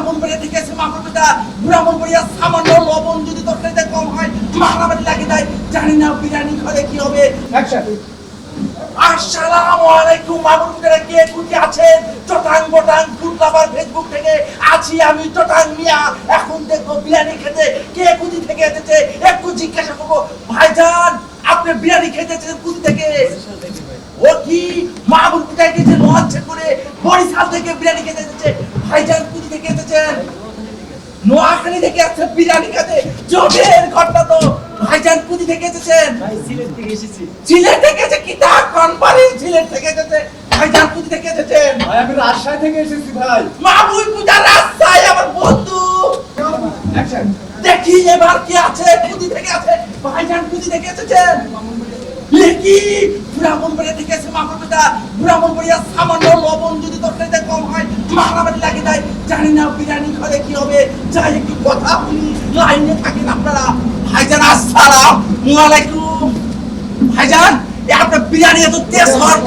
ব্রাহ্মণবাড়িয়া থেকে এসে মামুনটা ব্রাহ্মণবাড়িয়া সামান্য লবণ যদি তরকারিতে কম হয় মারামারি লাগে যায়। জানি না বিরিয়ানি খেলে কি হবে। আসসালামু আলাইকুম মামুনরা, কে কুটি আছেন? চটাং বটাং ফুড লাভার ফেসবুক থেকে আছি আমি চটাং মিয়া। এখন দেখো বিরিয়ানি খেতে কে কুটি থেকে এসেছে একটু জিজ্ঞাসা করবো। ভাইজান আপনি বিরিয়ানি খেতে এসেছেন কুটি থেকে? ও কি মামুন কোথায় গেছে? নোয়াচ্ছে করে বরিশাল থেকে বিরিয়ানি খেতে এসেছে। ভাইজান কুটি থেকে এসেছেন? নোয়াখালী থেকে আসছে বিরিয়ানি খেতে। জবের ঘটনা তো। ভাইজান কুটি থেকে এসেছেন? ভাই সিলেট থেকে এসেছি। সিলেট থেকে এসে কি তা কোম্পানি সিলেট থেকে এসেছে। ভাইজান কুটি থেকে এসেছেন? ভাই আমি রাজশাহী থেকে এসেছি ভাই। মাহবুব পূজা রাস্তায় আমার বন্ধু। অ্যাকশন। দেখি এবার কি আছে। কুটি থেকে আছে। ভাইজান কুটি থেকে এসেছেন? লেকি ব্রাহ্মণবাড়িয়া থেকে এসে মামুনটা ব্রাহ্মণবাড়িয়া সামান্য লবণ যদি তরকারিতে কম হয় মারামারি লাগে যায়। জানি না বিরিয়ানি খেলে কি হবে। যাই একটু কথা বলি, লাইনে থাকেন আপনারা। ভাইজান আসসালামু আলাইকুম। ভাইজান আপনার বিরিয়ানি এত টেস্ট হয়।